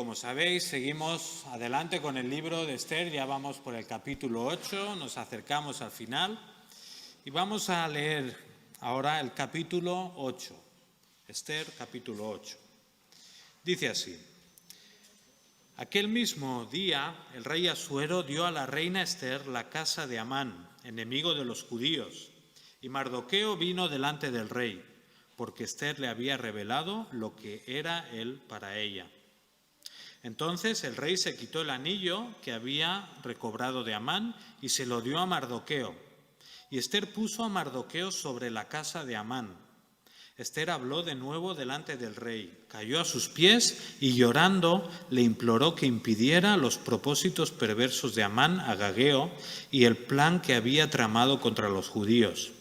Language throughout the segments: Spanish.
como sabéis, seguimos adelante con el libro de Esther, ya vamos por el capítulo 8, nos acercamos al final y vamos a leer ahora el capítulo 8, Esther capítulo 8. Dice así: Aquel mismo día el rey Asuero dio a la reina Esther la casa de Amán, enemigo de los judíos, y Mardoqueo vino delante del rey, porque Esther le había revelado lo que era él para ella. Entonces el rey se quitó el anillo que había recobrado de Amán y se lo dio a Mardoqueo. Y Esther puso a Mardoqueo sobre la casa de Amán. Esther habló de nuevo delante del rey, cayó a sus pies y llorando le imploró que impidiera los propósitos perversos de Amán Agageo y el plan que había tramado contra los judíos.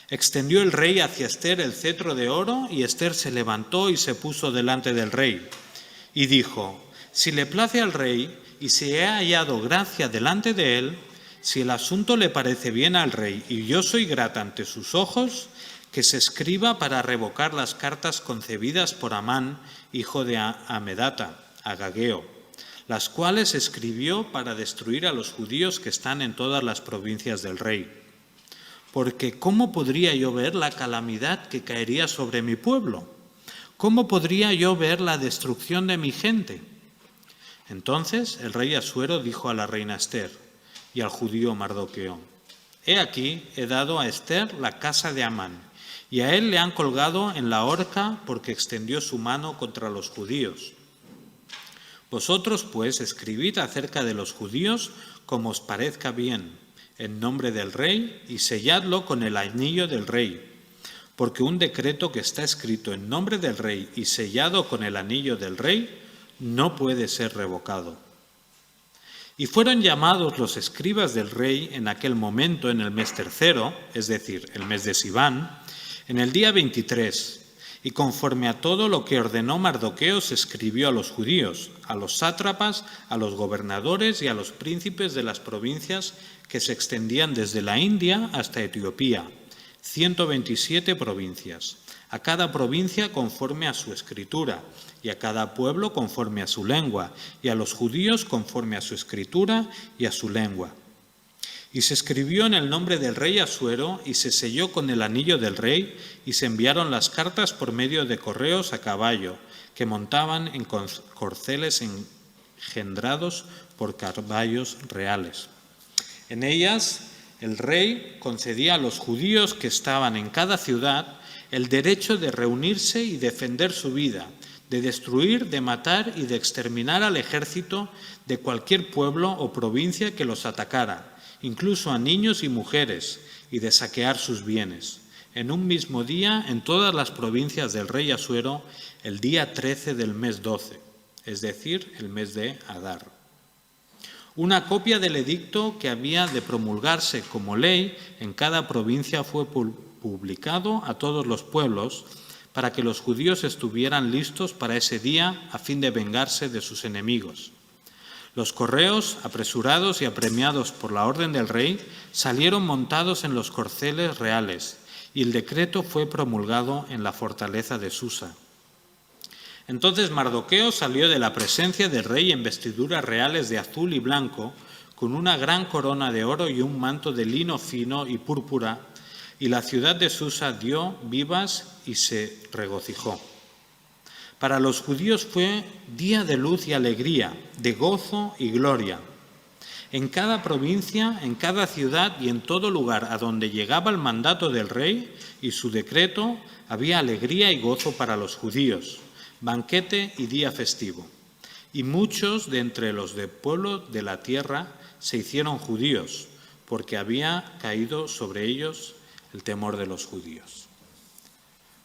Extendió el rey hacia Esther el cetro de oro y Esther se levantó y se puso delante del rey. Y dijo: si le place al rey y si he hallado gracia delante de él, si el asunto le parece bien al rey y yo soy grata ante sus ojos, que se escriba para revocar las cartas concebidas por Amán, hijo de Amedata, Agageo, las cuales escribió para destruir a los judíos que están en todas las provincias del rey. Porque ¿cómo podría yo ver la calamidad que caería sobre mi pueblo? ¿Cómo podría yo ver la destrucción de mi gente? Entonces el rey Asuero dijo a la reina Esther y al judío Mardoqueo: he aquí, he dado a Esther la casa de Amán, y a él le han colgado en la horca porque extendió su mano contra los judíos. Vosotros, pues, escribid acerca de los judíos como os parezca bien, en nombre del rey, y selladlo con el anillo del rey. Porque un decreto que está escrito en nombre del rey y sellado con el anillo del rey no puede ser revocado. Y fueron llamados los escribas del rey en aquel momento en el mes tercero, es decir, el mes de Siván, en el día 23, y conforme a todo lo que ordenó Mardoqueo se escribió a los judíos, a los sátrapas, a los gobernadores y a los príncipes de las provincias que se extendían desde la India hasta Etiopía, 127 provincias, a cada provincia conforme a su escritura, y a cada pueblo conforme a su lengua, y a los judíos conforme a su escritura y a su lengua. Y se escribió en el nombre del rey Asuero, y se selló con el anillo del rey, y se enviaron las cartas por medio de correos a caballo, que montaban en corceles engendrados por caballos reales. En ellas el rey concedía a los judíos que estaban en cada ciudad el derecho de reunirse y defender su vida, de destruir, de matar y de exterminar al ejército de cualquier pueblo o provincia que los atacara, incluso a niños y mujeres, y de saquear sus bienes. En un mismo día, en todas las provincias del rey Asuero, el día 13 del mes 12, es decir, el mes de Adar. Una copia del edicto que había de promulgarse como ley en cada provincia fue publicado a todos los pueblos para que los judíos estuvieran listos para ese día a fin de vengarse de sus enemigos. Los correos, apresurados y apremiados por la orden del rey, salieron montados en los corceles reales y el decreto fue promulgado en la fortaleza de Susa. Entonces Mardoqueo salió de la presencia del rey en vestiduras reales de azul y blanco, con una gran corona de oro y un manto de lino fino y púrpura, y la ciudad de Susa dio vivas y se regocijó. Para los judíos fue día de luz y alegría, de gozo y gloria. En cada provincia, en cada ciudad y en todo lugar a donde llegaba el mandato del rey y su decreto, había alegría y gozo para los judíos, banquete y día festivo. Y muchos de entre los del pueblo de la tierra se hicieron judíos, porque había caído sobre ellos el temor de los judíos.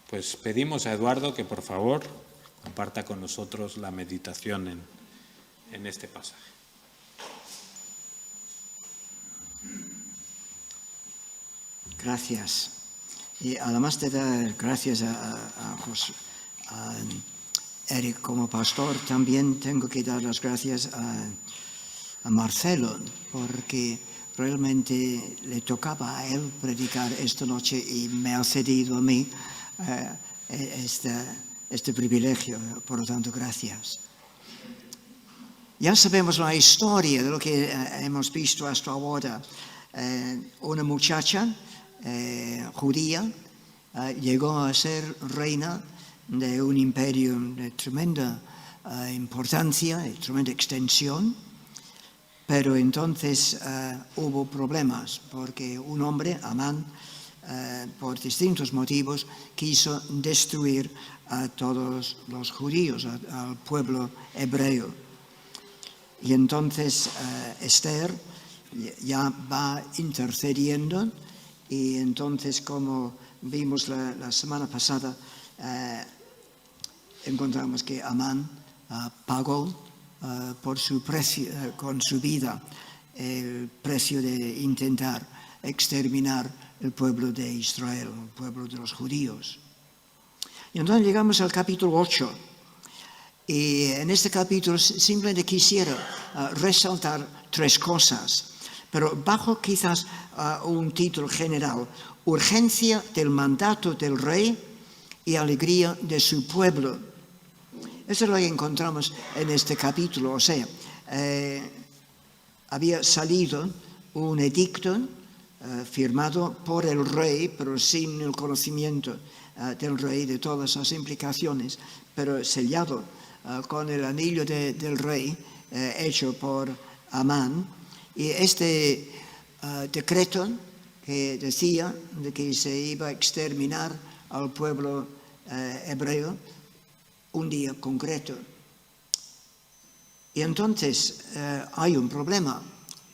Pues pedimos a Eduardo que por favor comparta con nosotros la meditación en este pasaje. Gracias. Y además de dar gracias a Eric como pastor, también tengo que dar las gracias a Marcelo, porque realmente le tocaba a él predicar esta noche y me ha cedido a mí este privilegio. Por lo tanto, gracias. Ya sabemos la historia de lo que hemos visto hasta ahora. Una muchacha judía llegó a ser reina de un imperio de tremenda importancia, de tremenda extensión, pero entonces hubo problemas porque un hombre, Amán, por distintos motivos, quiso destruir a todos los judíos, al pueblo hebreo. Y entonces Esther ya va intercediendo, y entonces, como vimos la semana pasada, encontramos que Amán pagó por su precio, con su vida, el precio de intentar exterminar el pueblo de Israel, el pueblo de los judíos. Y entonces llegamos al capítulo 8. Y en este capítulo simplemente quisiera resaltar 3 cosas, pero bajo quizás un título general: urgencia del mandato del rey y alegría de su pueblo. Eso es lo que encontramos en este capítulo. O sea, había salido un edicto firmado por el rey, pero sin el conocimiento del rey de todas las implicaciones, pero sellado con el anillo del rey hecho por Amán. Y este decreto que decía de que se iba a exterminar al pueblo hebreo un día concreto. Y entonces hay un problema,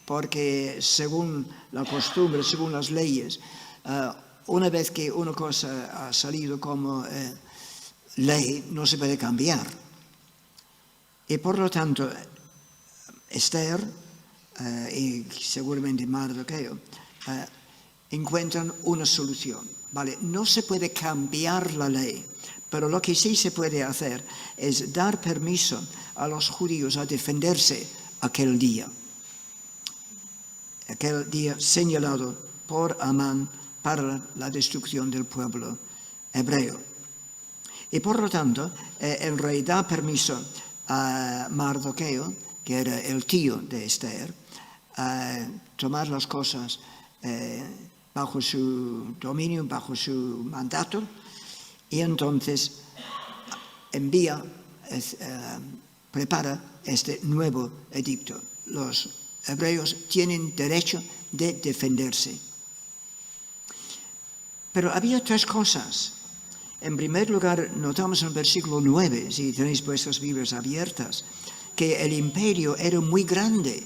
porque según la costumbre, según las leyes, una vez que una cosa ha salido como ley, no se puede cambiar. Y por lo tanto, Esther y seguramente Mardoqueo encuentran una solución. Vale, no se puede cambiar la ley, pero lo que sí se puede hacer es dar permiso a los judíos a defenderse aquel día señalado por Amán para la destrucción del pueblo hebreo. Y por lo tanto, el rey da permiso a Mardoqueo, que era el tío de Esther, a tomar las cosas bajo su dominio, bajo su mandato, y entonces prepara este nuevo edicto. Los hebreos tienen derecho de defenderse. Pero había 3 cosas. En primer lugar, notamos en el versículo 9, si tenéis vuestras Biblias abiertas, que el imperio era muy grande.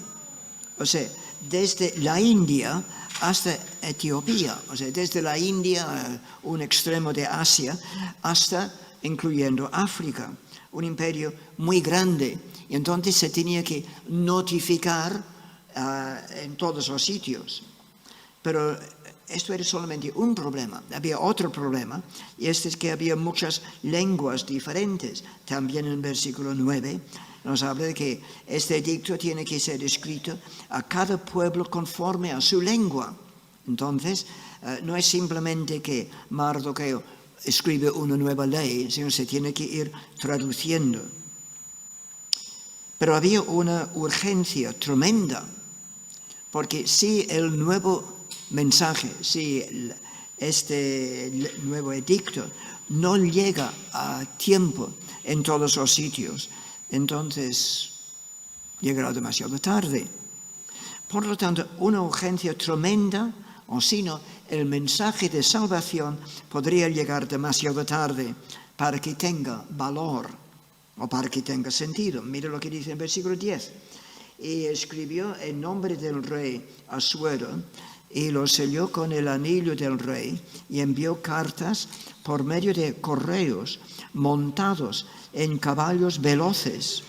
O sea, desde la India hasta Etiopía, o sea, desde la India, un extremo de Asia, hasta incluyendo África. Un imperio muy grande. Y entonces se tenía que notificar en todos los sitios. Pero esto era solamente un problema. Había otro problema, y este es que había muchas lenguas diferentes. También en el versículo 9 nos habla de que este edicto tiene que ser escrito a cada pueblo conforme a su lengua. Entonces, no es simplemente que Mardoqueo escribe una nueva ley, sino se tiene que ir traduciendo. Pero había una urgencia tremenda, porque si el nuevo mensaje, si este nuevo edicto no llega a tiempo en todos los sitios, entonces llegará demasiado tarde. Por lo tanto, una urgencia tremenda, o si no, el mensaje de salvación podría llegar demasiado tarde para que tenga valor o para que tenga sentido. Mira lo que dice en el versículo 10. Y escribió en nombre del rey Asuero, y lo selló con el anillo del rey, y envió cartas por medio de correos montados en caballos veloces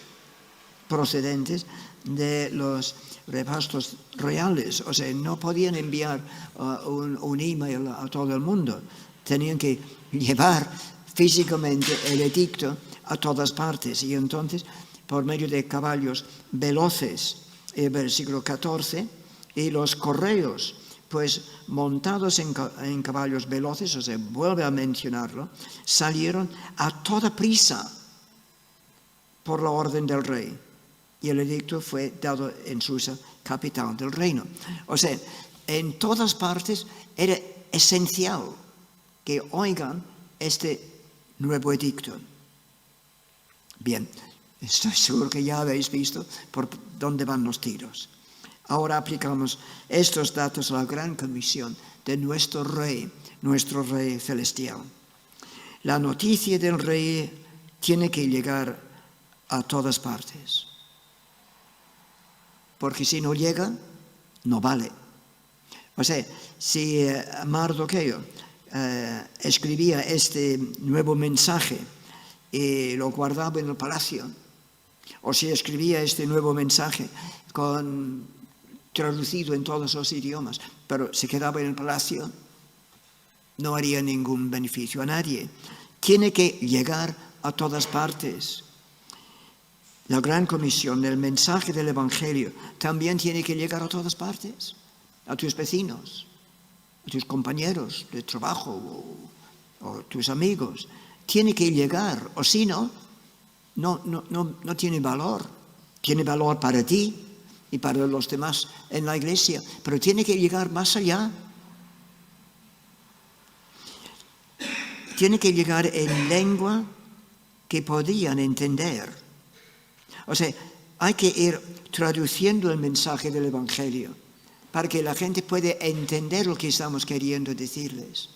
procedentes de los repastos reales. O sea, no podían enviar un email a todo el mundo. Tenían que llevar físicamente el edicto a todas partes. Y entonces, por medio de caballos veloces, el versículo 14, y los correos, pues montados en caballos veloces, o sea, vuelve a mencionarlo, salieron a toda prisa por la orden del rey. y el edicto fue dado en Susa, capital del reino. O sea, en todas partes era esencial que oigan este nuevo edicto. Bien, estoy seguro que ya habéis visto por dónde van los tiros. Ahora aplicamos estos datos a la gran comisión de nuestro Rey celestial. La noticia del Rey tiene que llegar a todas partes. Porque si no llega, no vale. O sea, si Mardoqueo escribía este nuevo mensaje y lo guardaba en el palacio, o si escribía este nuevo mensaje traducido en todos los idiomas, pero se quedaba en el palacio, no haría ningún beneficio a nadie. Tiene que llegar a todas partes. La gran comisión, el mensaje del Evangelio, también tiene que llegar a todas partes, a tus vecinos, a tus compañeros de trabajo o tus amigos. Tiene que llegar, o si no tiene valor. Tiene valor para ti y para los demás en la iglesia, pero tiene que llegar más allá. Tiene que llegar en lengua que podían entender. O sea, hay que ir traduciendo el mensaje del Evangelio para que la gente pueda entender lo que estamos queriendo decirles.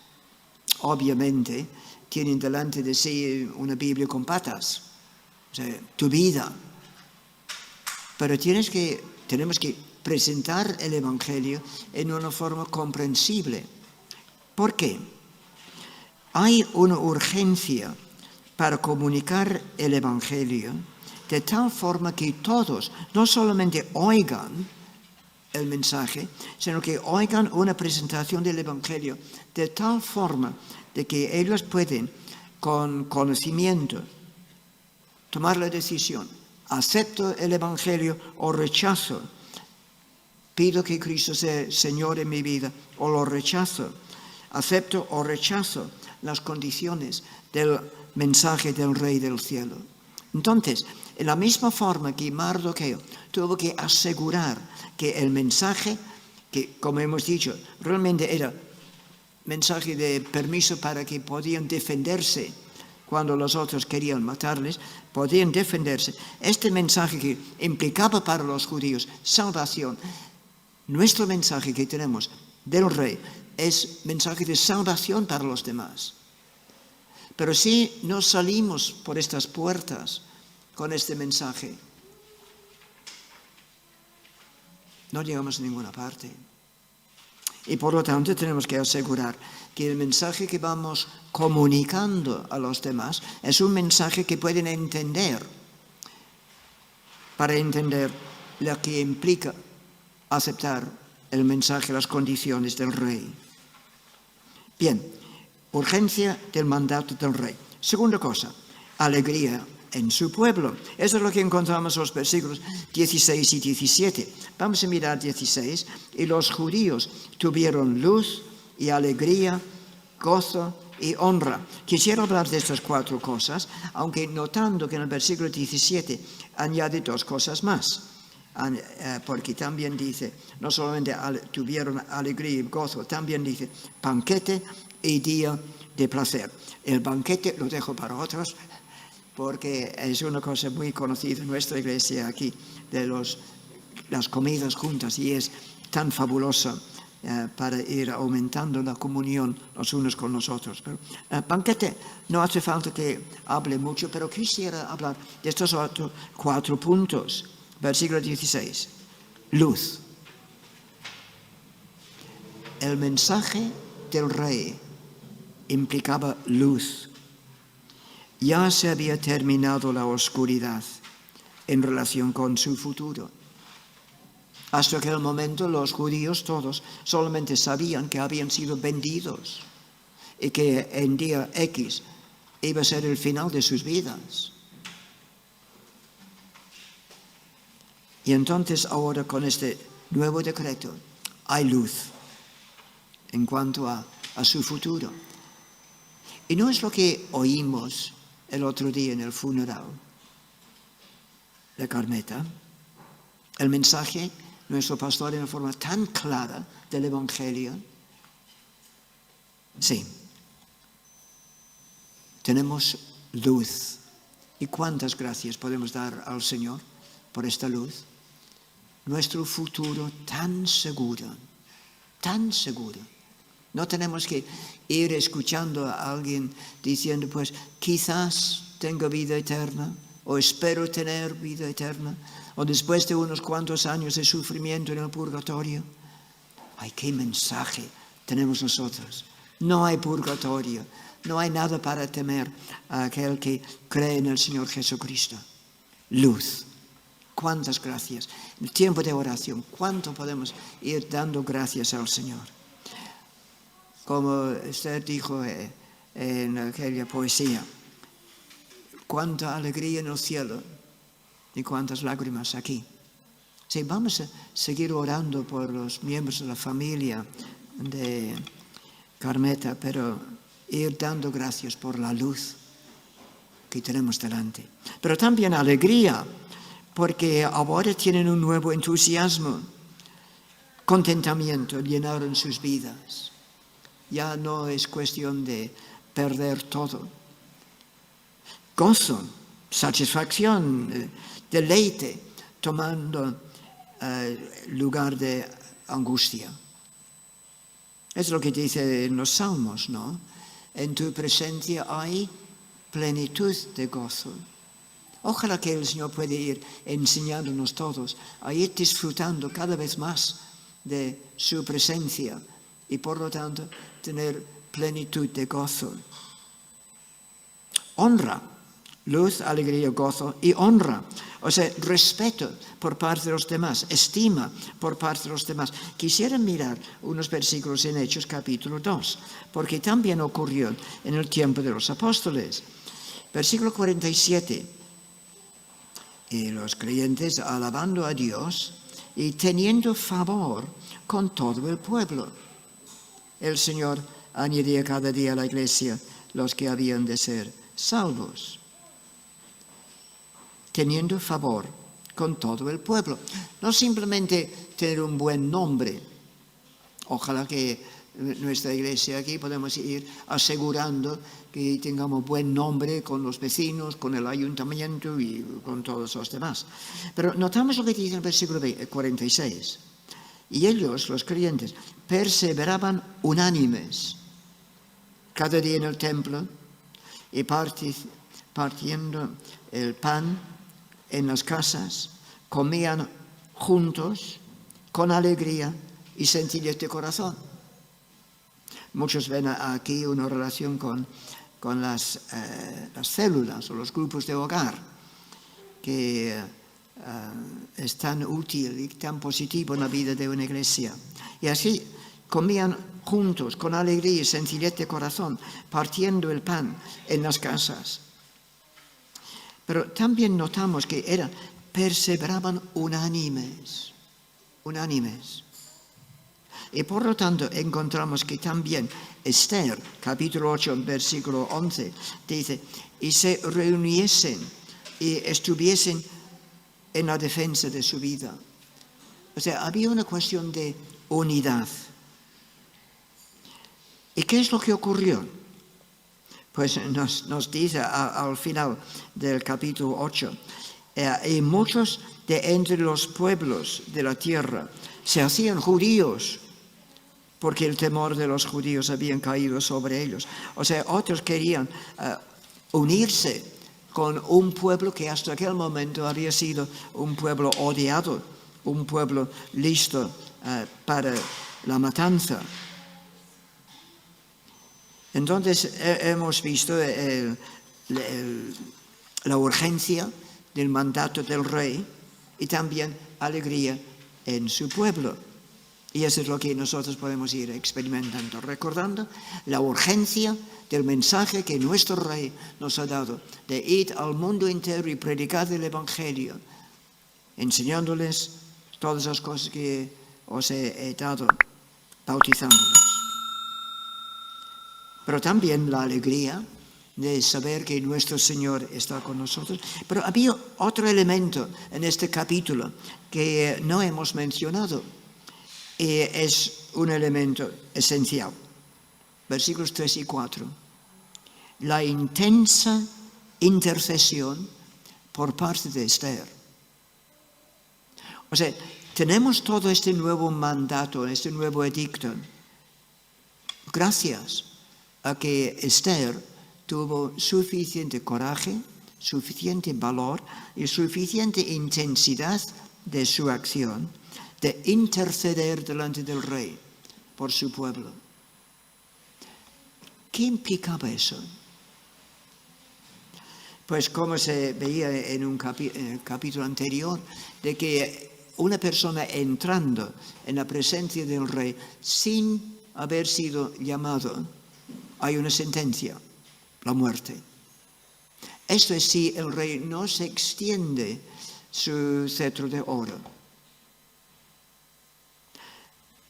Obviamente, tienen delante de sí una Biblia con patas, o sea, tu vida. Pero tenemos que presentar el Evangelio en una forma comprensible. ¿Por qué? Hay una urgencia para comunicar el Evangelio de tal forma que todos no solamente oigan el mensaje, sino que oigan una presentación del Evangelio de tal forma de que ellos pueden, con conocimiento, tomar la decisión: acepto el Evangelio o rechazo, pido que Cristo sea Señor en mi vida o lo rechazo, acepto o rechazo las condiciones del mensaje del Rey del cielo. Entonces, en la misma forma que Mardoqueo tuvo que asegurar que el mensaje, que como hemos dicho, realmente era mensaje de permiso para que podían defenderse cuando los otros querían matarles, podían defenderse. Este mensaje que implicaba para los judíos salvación, nuestro mensaje que tenemos del Rey es mensaje de salvación para los demás. Pero si no salimos por estas puertas con este mensaje, no llegamos a ninguna parte. Y por lo tanto tenemos que asegurar que el mensaje que vamos comunicando a los demás es un mensaje que pueden entender, para entender lo que implica aceptar el mensaje, las condiciones del Rey. Bien, urgencia del mandato del Rey. Segunda cosa, alegría en su pueblo. Eso es lo que encontramos en los versículos 16 y 17. Vamos a mirar 16. Y los judíos tuvieron luz y alegría, gozo y honra. Quisiera hablar de estas cuatro cosas, aunque notando que en el versículo 17 añade dos cosas más. Porque también dice, no solamente tuvieron alegría y gozo, también dice banquete y día de placer. El banquete lo dejo para otros, porque es una cosa muy conocida en nuestra iglesia aquí, de las comidas juntas, y es tan fabulosa para ir aumentando la comunión los unos con los otros. Pero, banquete, no hace falta que hable mucho, pero quisiera hablar de estos otros 4 puntos. Versículo 16, luz. El mensaje del Rey implicaba luz. Ya se había terminado la oscuridad en relación con su futuro. Hasta aquel momento los judíos todos solamente sabían que habían sido vendidos y que en día X iba a ser el final de sus vidas. Y entonces ahora con este nuevo decreto hay luz en cuanto a su futuro. Y no es lo que oímos el otro día en el funeral de Carmeta. el mensaje, nuestro pastor en una forma tan clara del Evangelio. Sí, tenemos luz. ¿Y cuántas gracias podemos dar al Señor por esta luz? Nuestro futuro tan seguro, tan seguro. No tenemos que ir escuchando a alguien diciendo, pues quizás tenga vida eterna, o espero tener vida eterna, o después de unos cuantos años de sufrimiento en el purgatorio. ¡Ay, qué mensaje tenemos nosotros! No hay purgatorio, no hay nada para temer a aquel que cree en el Señor Jesucristo. Luz. Cuántas gracias. En el tiempo de oración, cuánto podemos ir dando gracias al Señor. Como usted dijo en aquella poesía, cuánta alegría en el cielo y cuántas lágrimas aquí. Sí, vamos a seguir orando por los miembros de la familia de Carmeta, pero ir dando gracias por la luz que tenemos delante. Pero también alegría, porque ahora tienen un nuevo entusiasmo, contentamiento, llenaron sus vidas. Ya no es cuestión de perder todo. Gozo, satisfacción, deleite, tomando lugar de angustia. Es lo que dice en los Salmos, ¿no? En tu presencia hay plenitud de gozo. Ojalá que el Señor pueda ir enseñándonos todos a ir disfrutando cada vez más de su presencia y por lo tanto tener plenitud de gozo. Honra, luz, alegría, gozo y honra. O sea, respeto por parte de los demás, estima por parte de los demás. Quisiera mirar unos versículos en Hechos capítulo 2, porque también ocurrió en el tiempo de los apóstoles. Versículo 47. Y los creyentes alabando a Dios y teniendo favor con todo el pueblo. El Señor añadía cada día a la iglesia los que habían de ser salvos. Teniendo favor con todo el pueblo. No simplemente tener un buen nombre. Ojalá que nuestra iglesia aquí podemos ir asegurando que tengamos buen nombre con los vecinos, con el ayuntamiento y con todos los demás. Pero notamos lo que dice en el versículo 46. Y ellos, los creyentes, perseveraban unánimes cada día en el templo y partiendo el pan en las casas, comían juntos con alegría y sencillez de corazón. Muchos ven aquí una relación con las células o los grupos de hogar, que es tan útil y tan positivo en la vida de una iglesia. Y así comían juntos con alegría y sencillez de corazón, partiendo el pan en las casas. Pero también notamos que perseveraban unánimes. Y por lo tanto encontramos que también Esther, capítulo 8, versículo 11, dice, y se reuniesen y estuviesen en la defensa de su vida. O sea, había una cuestión de unidad. ¿Y qué es lo que ocurrió? Pues nos dice al final del capítulo 8, y muchos de entre los pueblos de la tierra se hacían judíos, porque el temor de los judíos había caído sobre ellos. O sea, otros querían unirse con un pueblo que hasta aquel momento había sido un pueblo odiado, un pueblo listo para la matanza. Entonces hemos visto la urgencia del mandato del rey y también alegría en su pueblo. Y eso es lo que nosotros podemos ir experimentando, recordando la urgencia del mensaje que nuestro rey nos ha dado, de ir al mundo entero y predicar el Evangelio, enseñándoles todas las cosas que os he dado, bautizándolos. Pero también la alegría de saber que nuestro Señor está con nosotros. Pero había otro elemento en este capítulo que no hemos mencionado y es un elemento esencial. Versículos 3 y 4. La intensa intercesión por parte de Esther. O sea, tenemos todo este nuevo mandato, este nuevo edicto, gracias a que Esther tuvo suficiente coraje, suficiente valor y suficiente intensidad de su acción de interceder delante del rey por su pueblo. ¿Qué implicaba eso? Pues como se veía en un capítulo anterior, de que una persona entrando en la presencia del rey sin haber sido llamado, hay una sentencia, la muerte. Esto es si el rey no se extiende su cetro de oro.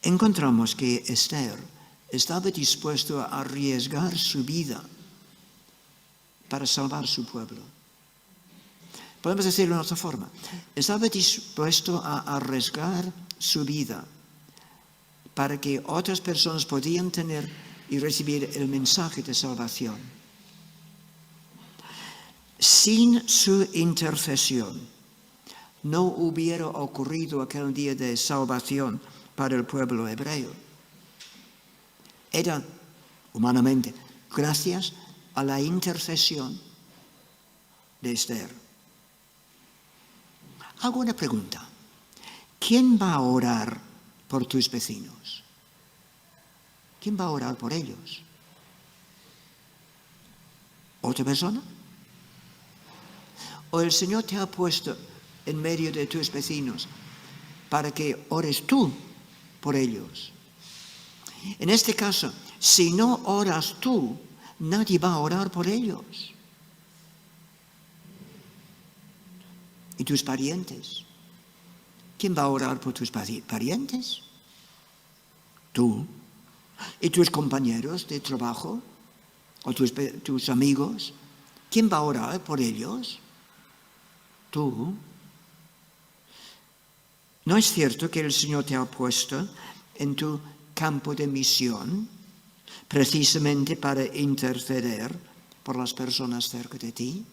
Encontramos que Esther estaba dispuesto a arriesgar su vida para salvar su pueblo. Podemos decirlo de otra forma. Estaba dispuesto a arriesgar su vida para que otras personas podían tener y recibir el mensaje de salvación. Sin su intercesión no hubiera ocurrido aquel día de salvación para el pueblo hebreo. Era, humanamente, gracias a la intercesión de Esther. Hago una pregunta. ¿Quién va a orar por tus vecinos? ¿Quién va a orar por ellos? ¿Otra persona? ¿O el Señor te ha puesto en medio de tus vecinos para que ores tú por ellos? En este caso, si no oras tú, nadie va a orar por ellos. ¿Y tus parientes? ¿Quién va a orar por tus parientes? Tú. ¿Y tus compañeros de trabajo? ¿O tus amigos? ¿Quién va a orar por ellos? Tú. ¿No es cierto que el Señor te ha puesto en tu campo de misión precisamente para interceder por las personas cerca de ti?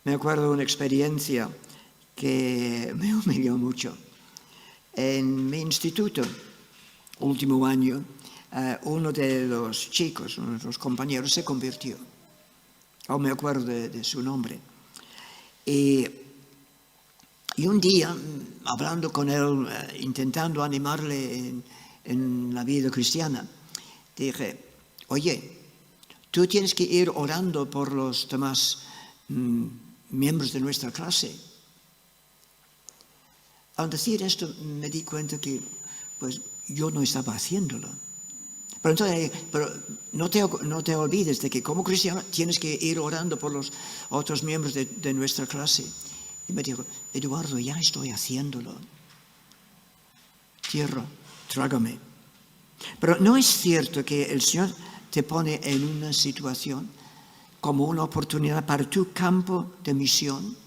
Me acuerdo de una experiencia que me humilló mucho. En mi instituto, último año, uno de los chicos, uno de los compañeros, se convirtió. Aún me acuerdo de su nombre. Y un día, hablando con él, intentando animarle en la vida cristiana, dije, oye, tú tienes que ir orando por los demás miembros de nuestra clase. Al decir esto me di cuenta que pues yo no estaba haciéndolo. Pero entonces, no te olvides de que como cristiano tienes que ir orando por los otros miembros de nuestra clase. Y me dijo, Eduardo, ya estoy haciéndolo. Tierra, trágame. Pero no es cierto que el Señor te pone en una situación como una oportunidad para tu campo de misión,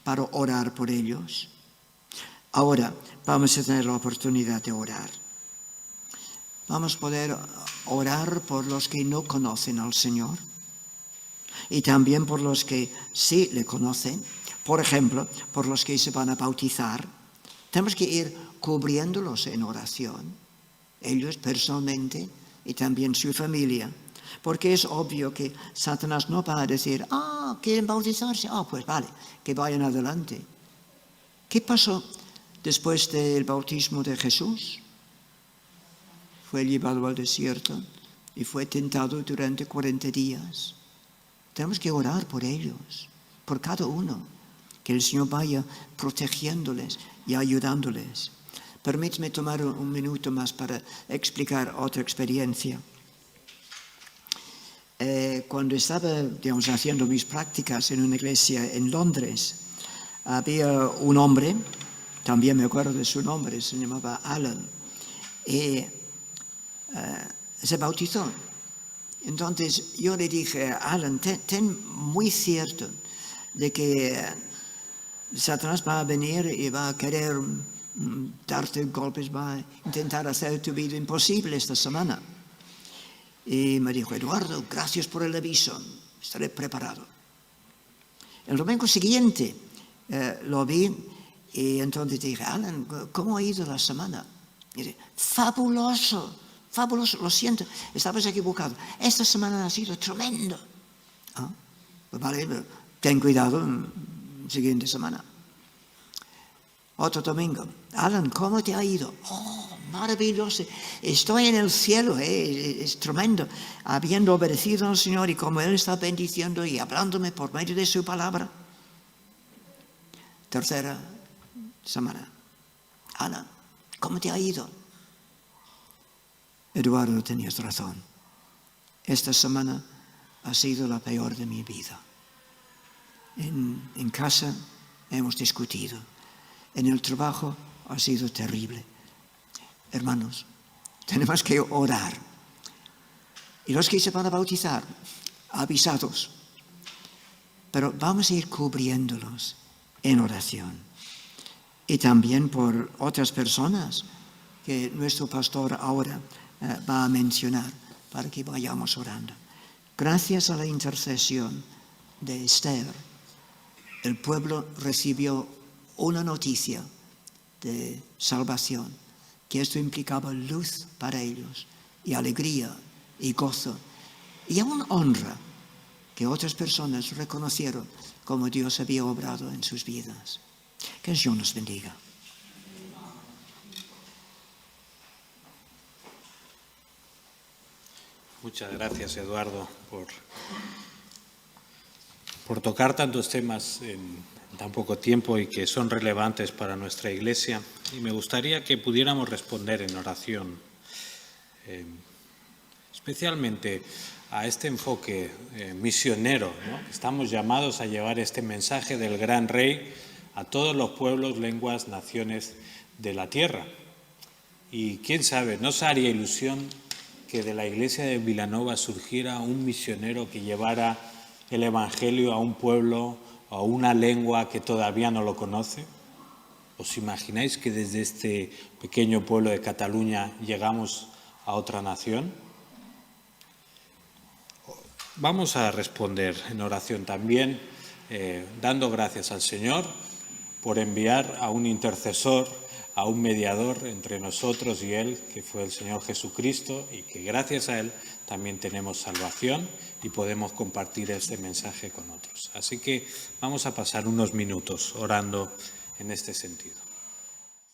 para orar por ellos. Ahora vamos a tener la oportunidad de orar. Vamos a poder orar por los que no conocen al Señor y también por los que sí le conocen. Por ejemplo, por los que se van a bautizar. Tenemos que ir cubriéndolos en oración, ellos personalmente y también su familia. Porque es obvio que Satanás no va a decir, ¿quieren bautizarse? Pues vale, que vayan adelante. ¿Qué pasó después del bautismo de Jesús? Fue llevado al desierto y fue tentado durante 40 días. Tenemos que orar por ellos, por cada uno, que el Señor vaya protegiéndoles y ayudándoles. Permíteme tomar un minuto más para explicar otra experiencia. Cuando estaba, haciendo mis prácticas en una iglesia en Londres, había un hombre, también me acuerdo de su nombre, se llamaba Alan, y se bautizó. Entonces yo le dije, Alan, ten muy cierto de que Satanás va a venir y va a querer darte golpes, va a intentar hacer tu vida imposible esta semana. Y me dijo, Eduardo, gracias por el aviso, estaré preparado. El domingo siguiente lo vi y entonces dije, Alan, ¿cómo ha ido la semana? Y dije, fabuloso, fabuloso, lo siento, estabas equivocado. Esta semana ha sido tremendo. ¿Ah? Pues vale, ten cuidado, siguiente semana. Otro domingo, Alan, ¿cómo te ha ido? Oh, maravilloso, estoy en el cielo, es tremendo, habiendo obedecido al Señor y como Él está bendiciendo y hablándome por medio de su palabra. Tercera semana, Alan, ¿cómo te ha ido? Eduardo, tenías razón, esta semana ha sido la peor de mi vida. En casa hemos discutido. En el trabajo ha sido terrible. Hermanos, tenemos que orar. Y los que se van a bautizar, avisados. Pero vamos a ir cubriéndolos en oración. Y también por otras personas que nuestro pastor ahora va a mencionar para que vayamos orando. Gracias a la intercesión de Esther, el pueblo recibió una noticia de salvación, que esto implicaba luz para ellos, y alegría, y gozo, y aún honra, que otras personas reconocieron como Dios había obrado en sus vidas. Que Dios nos bendiga. Muchas gracias, Eduardo, por tocar tantos temas en tan poco tiempo y que son relevantes para nuestra Iglesia. Y me gustaría que pudiéramos responder en oración, especialmente a este enfoque misionero, ¿no? Estamos llamados a llevar este mensaje del gran Rey a todos los pueblos, lenguas, naciones de la tierra. Y quién sabe, ¿no se haría ilusión que de la Iglesia de Vilanova surgiera un misionero que llevara el Evangelio a un pueblo, a una lengua que todavía no lo conoce? ¿Os imagináis que desde este pequeño pueblo de Cataluña llegamos a otra nación? Vamos a responder en oración también, dando gracias al Señor por enviar a un intercesor, a un mediador entre nosotros y Él, que fue el Señor Jesucristo, y que gracias a Él también tenemos salvación y podemos compartir este mensaje con otros. Así que vamos a pasar unos minutos orando en este sentido.